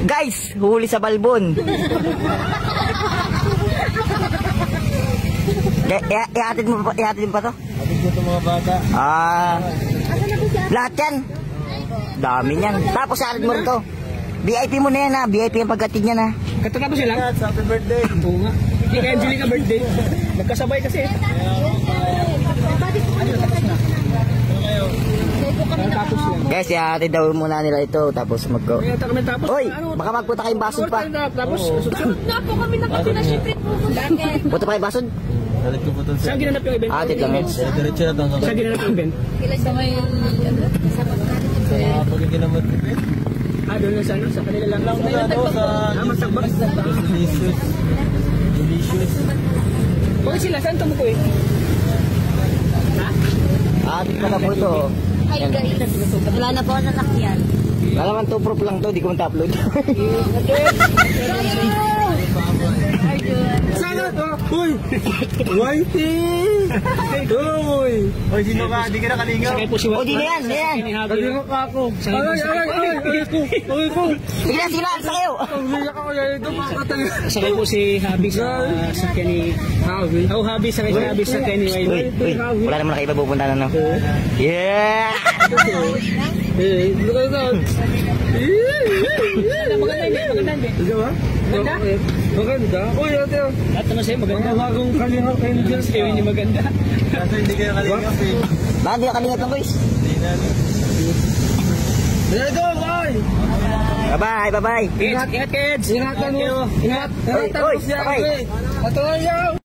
Guys, huli sa balbon. Ihatid mo pa to? Hatid mo itong mga bata. Lahat yan. Dami niyan. Tapos ihatid mo rin to. VIP mo na yan ha. VIP ang pagkatid niya na. Katapos sila? Happy birthday. Oo nga. Hindi kay Angelica birthday. Magkasabay kasi. Guys, ihatid daw muna nila ito. Tapos magko. Hoy, baka magpunta kayong basod pa. Tapos, Sunod na po kami nakatila siyempre po. Punta pa kayong basod? Halit ko po itong saan ginanap yung event? Hatid lang yan. diretso na itong Saan ginanap yung event? Kila sa may sa pagkain. pagkakinamot. Doon lang sa kanila lang. Lang muna ito sa Magtagbak. Delicious. Delicious. Bakit sila? Saan ito mo ko eh? Hatid pa na po ito. Hi guys. Wala na po ang nasakyan. Wala naman to, proof lang to. Di ko man-upload. Sana to! Uy! Whitey! Uy! Hoy, sino ka? Di ka na kalingaw. Sakay po si O, di na yan. Di na yan. Kalingaw ka ako. Ay ko! Sige na, sige na. Sa'yo. Sakay po si Habi sa sakyan ni Habi. Habi sakay si Habi sa sakyan ni Uy, Whitey. wala naman nakaiba pupunta na, no? Yeah! Look at that! Maganda hindi, maganda hindi. Diba? Maganda? Maganda? Uy, ate. At naman sa'yo, maganda. Bagong kalingaw kayo ni Diyos. Kayo hindi maganda. Kaso hindi kayo kalingaw eh. Bakit di ka kalingat lang, boys? Hindi na. There you go, boy! Bye-bye, bye-bye. Ingat, kids! Ingat kayo! Ingat! Oy, bye-bye. Patuloy!